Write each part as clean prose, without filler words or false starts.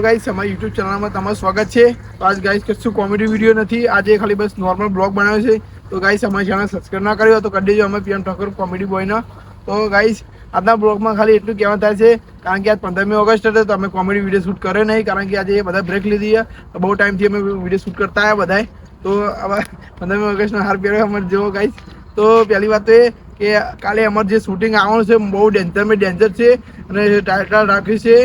Guys અમારી YouTube ચેનલમાં તમારું સ્વાગત છે. તો આજ ગાઈસ કશું કોમેડી વિડીયો નથી, આજે ખાલી બસ નોર્મલ બ્લોગ બનાવ્યો છે. તો ગાઈસ અમારી ચેનલ સબસ્ક્રાઇબ ના કર્યો તો કરી દેજો, અમે પીએમ ઠાકોર કોમેડી બોયના. તો ગાઈસ આજના બ્લોગમાં ખાલી એટલું કહેવાનું થાય છે, કારણ કે આજ 15મી ઓગસ્ટ હતો તો અમે કોમેડી વિડીયો શૂટ કર્યો નહીં, કારણ કે આજે બધા બ્રેક લીધી છે. તો બહુ ટાઈમથી અમે વિડીયો શૂટ કરતા આવ્યા બધાય. તો આવા 15મી ઓગસ્ટનો હાર પહેર્યો અમારે જેવો ગાઈસ. તો પહેલી વાત તો એ કે કાલે અમારે જે શૂટિંગ આવવાનું છે બહુ ડેન્જર છે, અને ટાઇટલ રાખ્યું છે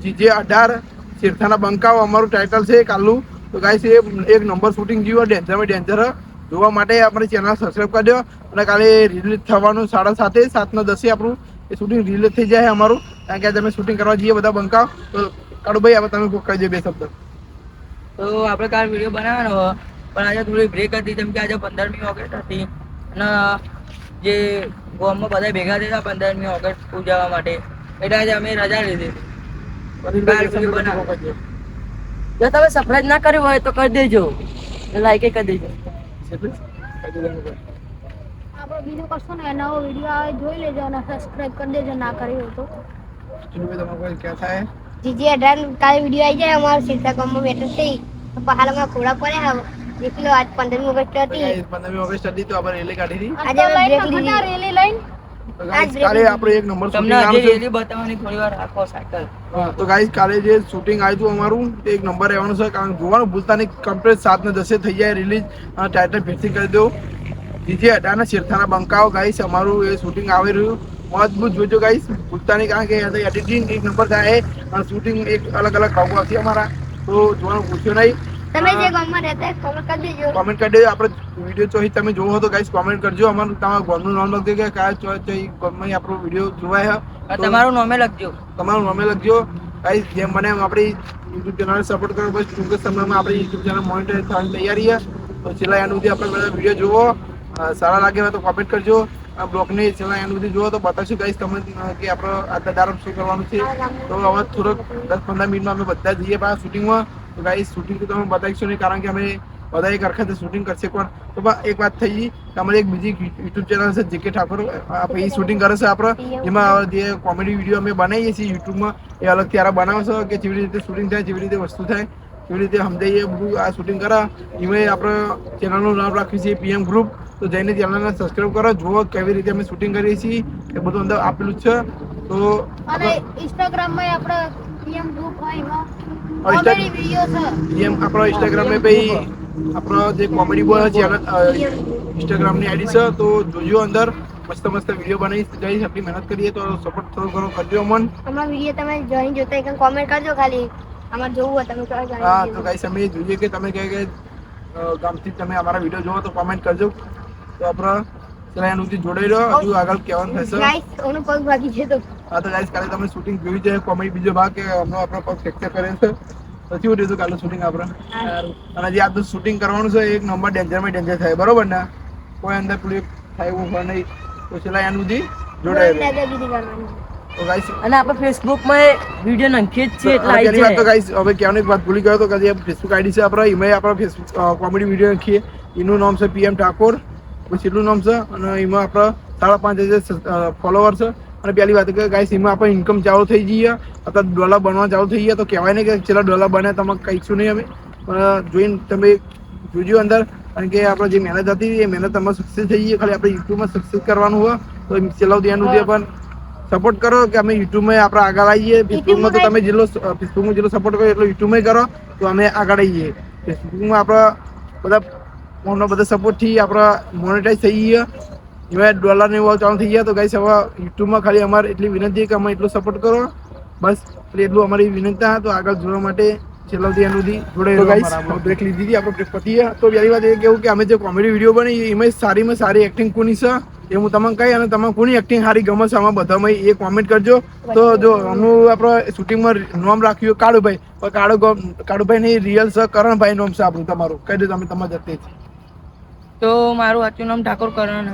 GJ18 શેરથાના બંકાઓ અમારું ટાઇટલ છે કાલનું. તો ગાઈસ એ એક નંબર શૂટિંગ જેવું ડેન્જર જોવા માટે આપણી ચેનલ સબસ્ક્રાઈબ કરી દો. અને કાલે રિલીઝ થવાનું 7:30 7:10 આપણું એ શૂટિંગ રિલીઝ થઈ જાય અમારું, કારણ કે આજે અમે શૂટિંગ કરવા જઈએ બધા બંકાઓ. તો કાળુભાઈ હવે તમે કહી દો બે શબ્દ. તો આપણે કાલ વિડીયો બનાવવાનો પણ આજે થોડી બ્રેક હતી, જેમ કે આજે 15મી ઓગસ્ટ હતી અને જે ગામમાં બધા ભેગા થયા 15મી ઓગસ્ટ ઉજવવા માટે, એટલે આજે અમે રજા લીધી. જો તમે સબસ્ક્રાઇબ ના કર્યું હોય તો કરી દેજો, લાઈક કરી દેજો. આપણે બીજું કશું ને નવો વિડીયો આવે જોઈ લેજો અને સબસ્ક્રાઇબ કરી દેજો ના કર્યું હોય તો. GJ18 કાલે વિડીયો આવી જાય અમારો સીધા ગામમાં બેઠો છે તો પહાડમાં ઘોડા પડ્યા એકલો. આજ 15મી ઓગસ્ટ હતી, 15મી ઓગસ્ટ હતી તો આપણે રેલી કાઢી હતી. આજે અમે બ્રેક લીધી રેલી લઈને. કાલે આપણે એક નંબર તમને શૂટિંગ આજે રેલી બતાવવાની થોડીવાર રાખો સાયકલ. તો ગાઈસ કાલે જે શૂટિંગ આવ્યું હતું અમારું તે એક નંબર રહેવાનું છે, કારણ જોવાનું ભૂલતા નહીં. કમ્પ્લીટ 7:10 થઈ જાય રિલીઝ અને ટાઇટલ ફિક્સિંગ કરી દો. GJ18 શેરથાના બંકાઓ ગાઈસ અમારું એ શૂટિંગ આવી રહ્યું, મજબૂત જોજો ગાઈસ, ભૂલતા નહીં, કારણ કે એડિટિંગ એક નંબર થાય અને શૂટિંગ એક અલગ ભાગો આવશે અમારા. તો જોવાનું ભૂલશો નહીં. તમે જે ગામમાં રહેતા કોમેન્ટ કરી દેજો. કોમેન્ટ કરી દેજો. આપણે વિડીયો ચોહી તમે જોવો તો ગાઈસ કોમેન્ટ કરજો. અમારું તમારા ગામનું નામ લખજો કે કયા ચોહી ગામમાં આપણો વિડીયો જોવાય છે. તમારું નામે લખજો, તમારું નામે લખજો ગાઈસ. જેમ બને એમ આપણી યુટ્યુબ ચેનલને સપોર્ટ કરો. બસ ટૂંક જ સમયમાં આપણી યુટ્યુબ ચેનલ મોનિટાઈઝ થવાની તૈયારી છે. તો છેલ્લા એન્ડ સુધી આપણે બધા વિડીયો જુઓ, સારા લાગે હોય તો કોમેન્ટ કરજો. આ બ્લોગની છેલ્લા એન્ડ સુધી જુઓ તો બતાવશું ગાઈસ તમે કે આપણે આજના દારૂ શું કરવાનું છે. તો હવે થોડોક 10-15 મિનિટમાં અમે બધા જઈએ પાછા શૂટિંગમાં. તો ગાઈસ શૂટિંગ તો તમે બતાવીશું નહીં, કારણ કે અમે બધા એક અરખતે શૂટિંગ કરશે. પણ તો એક વાત થઈ કે અમારી એક બીજી યુટ્યુબ ચેનલ છે JK ઠાકોર, આપણે એ શૂટિંગ કરે છે આપણે, એમાં જે કોમેડી વિડીયો અમે બનાવીએ છીએ યુટ્યુબમાં એ અલગ ત્યારે બનાવશો કે જેવી રીતે શૂટિંગ થાય, જેવી રીતે વસ્તુ થાય, કેવી રીતે સમજાઈએ બધું આ શૂટિંગ કરે. એમાં આપણે ચેનલનું નામ રાખ્યું છે PM ગ્રુપ. તો જઈને ચેનલને સબસ્ક્રાઈબ કરો, જુઓ કેવી રીતે અમે શૂટિંગ કરીએ છીએ એ બધું અંદર આપેલું છે. તો અને ઇન્સ્ટાગ્રામમાં આપણે PM ગ્રુપ હોય એમાં કોમેડી વિડીયો છે. આપણો ઇન્સ્ટાગ્રામમાં ભાઈ આપણો જે કોમેડી બોય છે ઇન્સ્ટાગ્રામની આઈડી છે, તો જોજો અંદર મસ્ત વિડીયો બનાવી ગઈ. આપણી મહેનત કરીએ તો સપોર્ટ થોડો ઘણો કરજો અમને. અમારો વિડીયો તમે જોઈને જોતા એક કોમેન્ટ કરજો, ખાલી અમારે જોવું હોય તમે કહો. હા તો ગાઈસ અમે જોઈએ કે તમે કઈ ગામથી તમે અમારા વિડીયો જોવો તો કોમેન્ટ કરજો. તો આપણે ચલા એનું જોડાઈ રહ્યો, હજુ આગળ કહેવાનું થશે. ગાઈસ ઓનો પગ ભાગી છે તો. હા તો ગાઈસ કાલે તમે શૂટિંગ જોઈ જાય કોમેડી બીજો ભાગ કે હમણાં આપણો પગ ફ્રેક્ચર કરે છે. તો કેવું રહ્યું કાલે શૂટિંગ આપણે? અને જે આજનું શૂટિંગ કરવાનું છે એક નંબર ડેન્જર થાય, બરોબર ને? કોઈ અંદર પેલું થાય એવું હોય નહીં. તો છેલ્લા એનું સુધી જોડાઈ રહ્યો. તો ગાઈસ અને આપણે ફેસબુકમાં વિડીયો નાખીએ જ છે એટલે આવી વાત તો જાય. ગાઈસ હવે કહેવાની એક વાત ભૂલી ગયો તો કે ફેસબુક આઈડી છે આપણે, એમાં આપણે ફેસબુક કોમેડી વિડીયો નાખીએ. એનું નામ છે PM ઠાકોર, પછી એટલું નામ છે. અને એમાં આપણે 5,500 ફોલોવર છે. અને પહેલી વાત કે ગાઈસ એમાં આપણે ઇન્કમ ચાલુ થઈ જઈએ, અત્યારે ડોલર બનવા ચાલુ થઈ ગયા. તો કહેવાય નહીં કે છેલ્લા ડોલર બને તમે કહીશું નહીં અમે, પણ જોઈને તમે જોજો અંદર, કારણ કે આપણે જે મહેનત હતી એ મહેનત અમે સક્સેસ થઈ ગઈ. ખાલી આપણે યુટ્યુબમાં સક્સેસ કરવાનું હોય તો છેલ્લા ધ્યાન સુધી પણ સપોર્ટ કરો કે અમે યુટ્યુબમાં આપણે આગળ આવીએ. ફેસબુકમાં તો તમે ફેસબુકમાં જેટલો સપોર્ટ કરો એટલો યુટ્યુબમાં કરો તો અમે આગળ આવીએ. ફેસબુકમાં આપણા બધા ફોનનો બધા સપોર્ટથી આપણે મોનેટાઈઝ થઈ ગયા, એમાં ડોલર ને એવું ચાલુ થઈ ગયા. તો ગાઈસ હવે યુટ્યુબમાં ખાલી અમારે એટલી વિનંતી કે અમે એટલો સપોર્ટ કરો, બસ એટલું અમારી વિનંતી. તો આગળ જોવા માટે છેલ્લા સુધી એનું જોડાઈ ગાઈસ બ્રેક લીધી હતી આપણે બ્રેક પતીએ. તો પહેલી વાત એ કેવું કે અમે જે કોમેડી વિડીયો બની એમાં સારી એક્ટિંગ કોની છે એ હું તમને કહી, અને તમે કોની એક્ટિંગ સારી ગમે છે આમાં બધામાં એ કોમેન્ટ કરજો. તો જો અમુક આપણે શૂટિંગમાં નામ રાખ્યું કાળુભાઈ, પણ કાળુભાઈ નહીં, રિયલ છે કરણભાઈ નામ છે આપણું. તમારું કહી દો તમે તમારા જાતે. તો મારું સાચું નામ ઠાકોર કરણ.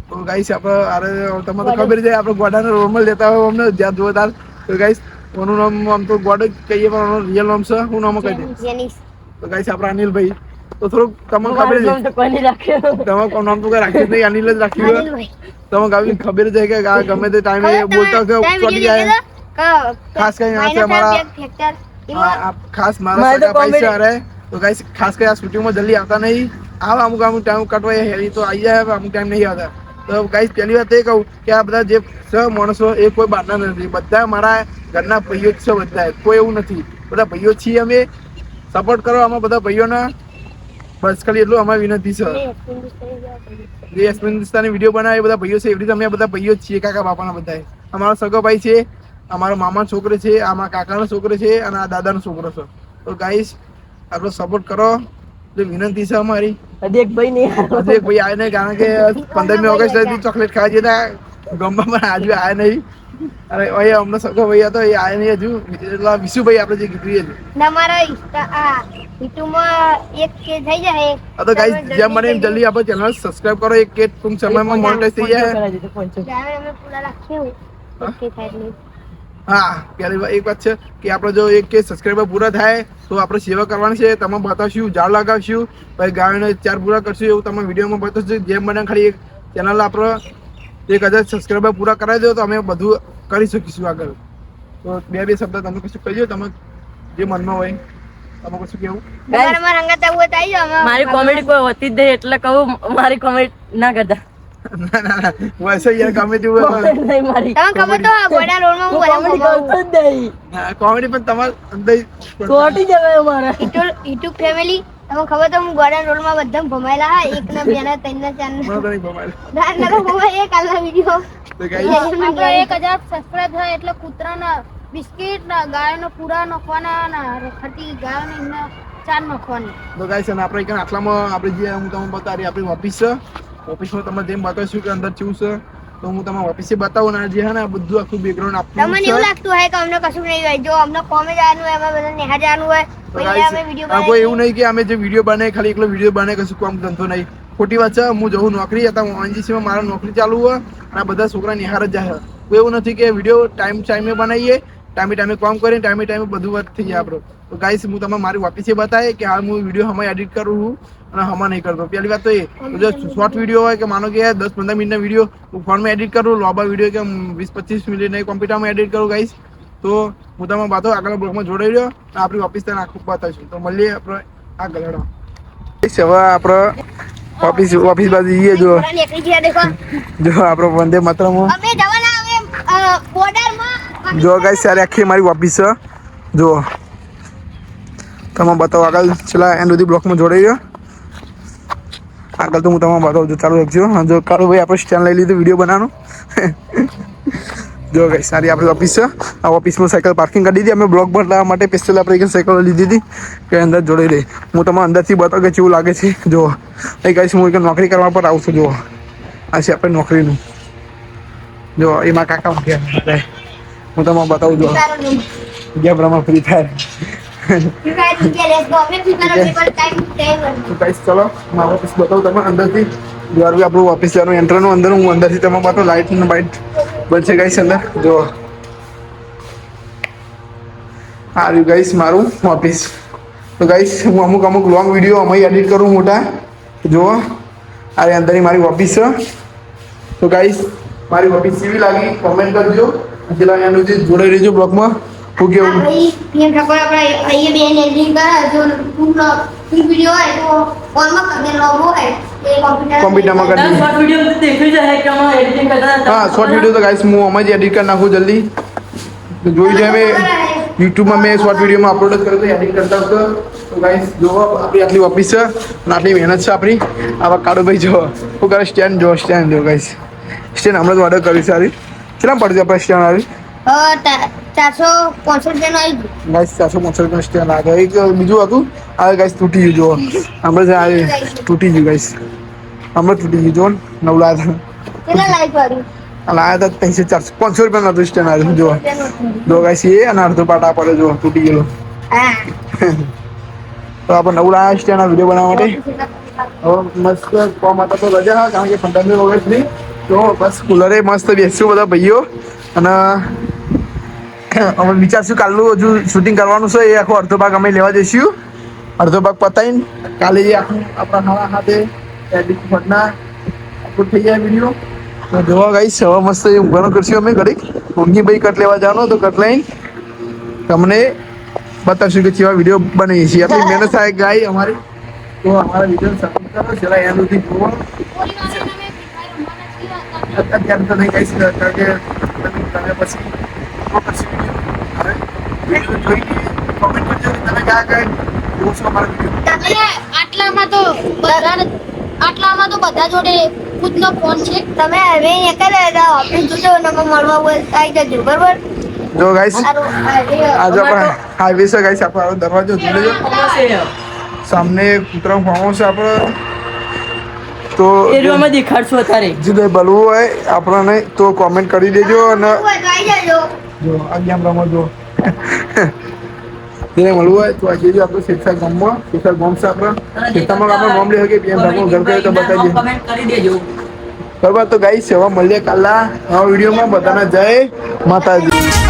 તો ગાઈસ આપણે તમને તો ખબર છે આપણે ગોડાનો નોર્મલ લેતા હોય અમને જ્યાં જોરદાર. તો ગાઈસ એનું નામ આમ તો ગોડો જ કહીએ પણ એનું રિયલ નામ છે શું નામ કહી દે. તો ગાઈસ આપણે અનિલભાઈ. તો થોડુંક તમને ખબર છે તમે નામ તો કઈ રાખ્યું નહીં, અનિલ જ રાખ્યું. તમને ખબર છે કે ગમે તે ટાઈમે બોલતા ચોટી જાય. ખાસ કરીને અમારા ખાસ મારા મારે તો સગા ભાઈ છે comedy- અરે તો ગાઈસ ખાસ કરી આ શૂટિંગમાં જલ્દી આવતા નહીં. અમુક ટાઈમ કટવાય હેરી તો આવી જાય, અમુક ટાઈમ નહીં આવતા. તો ગાઈસ પહેલી વાત એ કહું કે આ બધા જે છે માણસો એ કોઈ બહારના નથી, બધા મારા ઘરના ભાઈઓ જ છે, બધા કોઈ એવું નથી, બધા ભાઈઓ છીએ અમે. સપોર્ટ કરો આમાં બધા ભાઈઓના, બસ ખાલી એટલું અમારી વિનંતી છે. જે હિન્દુસ્તાની વિડીયો બનાવે એ બધા ભાઈઓ છે, એવી રીતે અમે બધા ભાઈઓ જ છીએ, કાકા બાપાના બધા. અમારો સગો ભાઈ છે, અમારો મામાનો છોકરો છે, આ મારા કાકાનો છોકરો છે અને આ દાદાનો છોકરો છે. તો ગાઈસ આપણો સપોર્ટ કરો, જે વિનંતી છે અમારી. હજી એક ભાઈ નહીં આવ્યો. હજી એક ભાઈ આવે નહીં, કારણ કે 15મી ઓગસ્ટ હતી ચોકલેટ ખાવા જતા ગમમાં, પણ આજુ આવે નહીં. અરે અહીંયા અમને સગો ભાઈ હતો, એ આવે નહીં હજુ. એટલે વિશુભાઈ આપણે જે કીધું એ જ. તમારો યુટ્યુબમાં એક કે થઈ જાય. તો ગાઈસ જેમ મને એમ જલ્દી આપણે ચેનલ સબસ્ક્રાઇબ કરો, એક કે ટૂંક સમયમાં મોનેટાઈઝ થઈ જાય. કરાવી દીધો, પહોંચો. અમે પૂરા રાખીએ એક કે થાય એટલે. હા, પહેલી એક વાત છે કે આપણે જો એક કે સબસ્ક્રાઈબર પૂરા થાય તો આપણે સેવા કરવાની છે. તમે બતાવશું, ઝાડ લગાવશું, પછી ગાયોને 4 પૂરા કરશું, એવું તમે વિડીયોમાં બતાવશું. જેમ મને ખાલી એક ચેનલ આપણે 1000 સબસ્ક્રાઈબર પૂરા કરાવી દો તો અમે બધું કરી શકીશું આગળ. તો બે શબ્દ તમે કશું કહી દો, તમે જે મનમાં હોય તમે કશું કેવું. તમારે મારા હંગાત આવું હોય તો આવી જાઓ. મારી કોમેડી કોઈ હોતી જ નહીં, એટલે કહું મારી કોમેડી ના કરતા. ના વૈસે યાર ગમે તેવું હોય Comedy નહીં મારી. તમને ખબર તો ગોડા રોડમાં હું હું comedy બધા કરતો જ નહીં. કોમેડી પણ તમારે અંદર ચોંટી જવાય અમારે. યુટ્યુબ ફેમિલી તમને ખબર તો હું ગોડા રોડમાં બધા ભમાયેલા હા, એક ના બે ના 3 ના 4 મને તો નહીં ગમાય. ના ના ભમાય એક આલા વિડિયો. તો ગાઈસ આપણે 1000 સબસ્ક્રાઇબ થાય એટલે કૂતરાના બિસ્કિટ ના ગાયનો પૂરા નાખવાના ના રખડતી ગાયોને એમના ચાર નાખવાની. તો ગાઈસ અને આપણે કઈ આટલામાં આપણે જે હું તમને બતાવી આપણી ઓફિસ છે. ઓફિસમાં તમને જેમ બતાવીશું કે અંદર કેવું છે, તો હું તમને ઓફિસે બતાવું ને જે હે ને આ બધું આખું બેકગ્રાઉન્ડ આપવું તમને એવું લાગતું હોય કે અમને કશું નહીં હોય, જો અમને કોમે જવાનું હોય, અમે બધા નેહા જવાનું હોય, પછી અમે વિડિયો કોઈ એવું નહીં કે અમે જે વિડીયો બનાવી ખાલી એકલો વિડીયો બનાવી કશું કામ ધંધો નહીં. ખોટી વાત છે. હું જવું નોકરી હતા, હું ઓએનજીસીમાં મારા નોકરી ચાલુ હોય અને આ બધા છોકરા નિહાર જ જાય. કોઈ એવું નથી કે વિડીયો ટાઈમે બનાવીએ, ટાઈમે કામ કરીને ટાઈમે બધું વાત થઈ જાય આપણો. તો ગાઈસ હું તમને મારી ઓફિસે બતાવે કે હાલ હું વિડીયો હમણાં એડિટ કરું છું અને હમણાં નહીં કરતો. પહેલી વાત તો એ જો શોર્ટ વિડીયો હોય કે માનો કે 10-15 મિનિટના વિડીયો હું ફોનમાં એડિટ કરું, લોબા વિડીયો કે 20-25 મિનિટના કોમ્પ્યુટરમાં એડિટ કરું ગાઈસ. તો હું તમને બાતો આગળ બ્લોગમાં જોડાઈ રહ્યો, આપણી ઓફિસ તને આખું બતાવીશું. તો મળીએ આપણે આગળ હેડો. હવે આપણે ઓફિસ બાજુ જઈએ. જો નીકળી ગયા દેખો. જો આપણો વંદે માતરમ અમે જવાના હવે બોર્ડરમાં. જો ગાઈસ સારી આખી મારી ઓફિસ છે. જો તમે બતાવો આગળ છેલ્લા એન્ડ સુધી બ્લોકમાં જોડાઈ રહ્યો. આગળ તો હું તમને બતાવું છું, ચાલુ રાખજો. જો કાળુ ભાઈ આપણે સ્ટેન્ડ લઈ લીધું વિડીયો બનાવવાનું. જો ગાઈસ સારી આપણી ઓફિસ છે. આ ઓફિસમાં સાયકલ પાર્કિંગ કરી દીધી અમે બ્લોક બનાવવા માટે. સ્પેશિયલ આપણે એક સાયકલ લીધી હતી કે અંદર જોડાઈ રહી. હું તમને અંદરથી બતાવું કે કેવું લાગે છે. જો એ ગાઈસ હું એક નોકરી કરવા પર આવું છું. જો આ છે આપણે નોકરીનું. જો એમાં કાકા મૂક્યા, હું તમને બતાવું. જો ગેમ રમવા ફ્રી ફાયર. તો ગાઈસ ચલો મારો ઓફિસ બતાવું તમે અંદરથી. જ્યારે બી આપણું ઓફિસ જવાનું એન્ટ્રનું અંદર હું અંદરથી તમે બતાવું. લાઇટ ને બાઇટ બનશે ગાઈસ અંદર. જો આ રહ્યું ગાઈસ મારું ઓફિસ. તો ગાઈસ હું અમુક લોંગ વિડીયો અમે એડિટ કરું મોટા. જુઓ આ અંદરની મારી ઓફિસ છે. તો ગાઈસ મારી ઓફિસ કેવી લાગી કોમેન્ટ કરજો. જેટલા એન્ડ સુધી જોડાઈ રહેજો બ્લોગમાં. હું કેવું પીએમ ઠાકોર આપણે અહીંયા બેન એડિટિંગ કરે, જો ફૂલ વિડિયો હોય તો ફોનમાં કરી દે, લોગો હોય એ કોમ્પ્યુટરમાં કરી દઈએ. શોર્ટ વિડીયો તો દેખ્યું જ હશે કે અમે એડિટિંગ કરતા હતા. હા શોર્ટ વિડીયો તો ગાઈસ હું અમે જ એડિટ કરી નાખું જલ્દી. તો જોઈ જાય મેં યુટ્યુબમાં મેં શોર્ટ વિડીયોમાં અપલોડ જ કર્યો તો એડિટ કરતા હતો. તો ગાઈસ જુઓ આપણી આટલી ઓફિસ છે અને આટલી મહેનત છે આપણી. આવા કાળુભાઈ જો શું કરે સ્ટેન્ડ જો સ્ટેન્ડ જો ગાઈસ સ્ટેન્ડ હમણાં તો ઓર્ડર કર્યું સારી. કેટલા પડશે આપણે સ્ટેન્ડ આવી 465 રૂપિયાનો આવી ગયું. ગાઈસ 465 રૂપિયા સ્ટેન્ડ લાગે. એક બીજું હતું આ ગાઈસ તૂટી ગયું. જો હમણાં તૂટી ગયું ગાઈસ, હમણાં તૂટી ગયું. જો નવું લાયા કેટલા લાઈક વાળું લાયા હતા 300-400-500 રૂપિયાનું હતું સ્ટેન્ડ આવ્યું. જો ગાઈસ એ અને અડધો પાટા પડે જો તૂટી ગયેલો. હા તો આપણે નવું લાયા સ્ટેન્ડ આ વિડીયો બનાવવા માટે. હવે મસ્ત કોમ હતા તો રજા હા, કારણ કે 15મી ઓગસ્ટની. તો બસ કુલરે મસ્ત બેસ્યું બધા ભાઈઓ. અને અમે વિચારશું કાલનું હજુ શૂટિંગ કરવાનું છે. એ આખો અડધો ભાગ અમે લેવા જઈશું. અડધો ભાગ પતાવીને કાલે એ આખું આપણા હાથે એડિટ ફટના અપલોડ થઈ જાય વિડીયો. તો જોવા ગાઈસ હવે મસ્ત ઊંઘવાનું કરશું અમે ઘડીક. ઊંઘી ભાઈ કટ લેવા જવાનો તો કટ લઈને તમને બતાવશું કે કેવા વિડીયો બનાવીએ છીએ આપણી મહેનત થાય ગાય અમારી તો અમારા વિડીયો સપોર્ટ કરો છેલ્લા એન્ડ સુધી જુઓ અત્યારે તો નહીં કહીશ કારણ કે તમે પછી વિડીયો જોઈને કોમેન્ટ કરજો કે તમે કયા કયા જુઓ છો અમારા વિડીયો તમે આટલામાં તો બધા જોડે ખુદનો ફોન છે. તમે હવે નીકળ્યા હતા ઓફિસ જોજો નંબર મળવા હોય તો આવી જજો બરોબર. જો ગાઈસ સારું આજે આપણે હાઈવે છે ગાઈસ આપણો દરવાજો જોઈ લેજો સામને કૂતરા ફાર્મ છે આપણે તો એરિયામાં દેખાડશો અત્યારે જે બલવું હોય આપણને તો કોમેન્ટ કરી દેજો અને આવી જજો. જો આ ગેમ રમો જો જેને મળવું હોય તો આજે આપણે શેખા ગામમાં શેખા ગામ છે આપણે શેખામાં આપણે ગામ લે કે પીએમ ઠાકોર ઘર કરે તો બતાવી દે કમેન્ટ કરી દેજો. બરાબર તો ગાઈસ હવે મળીએ કાલના નવા વિડીયોમાં બધાને જય માતાજી.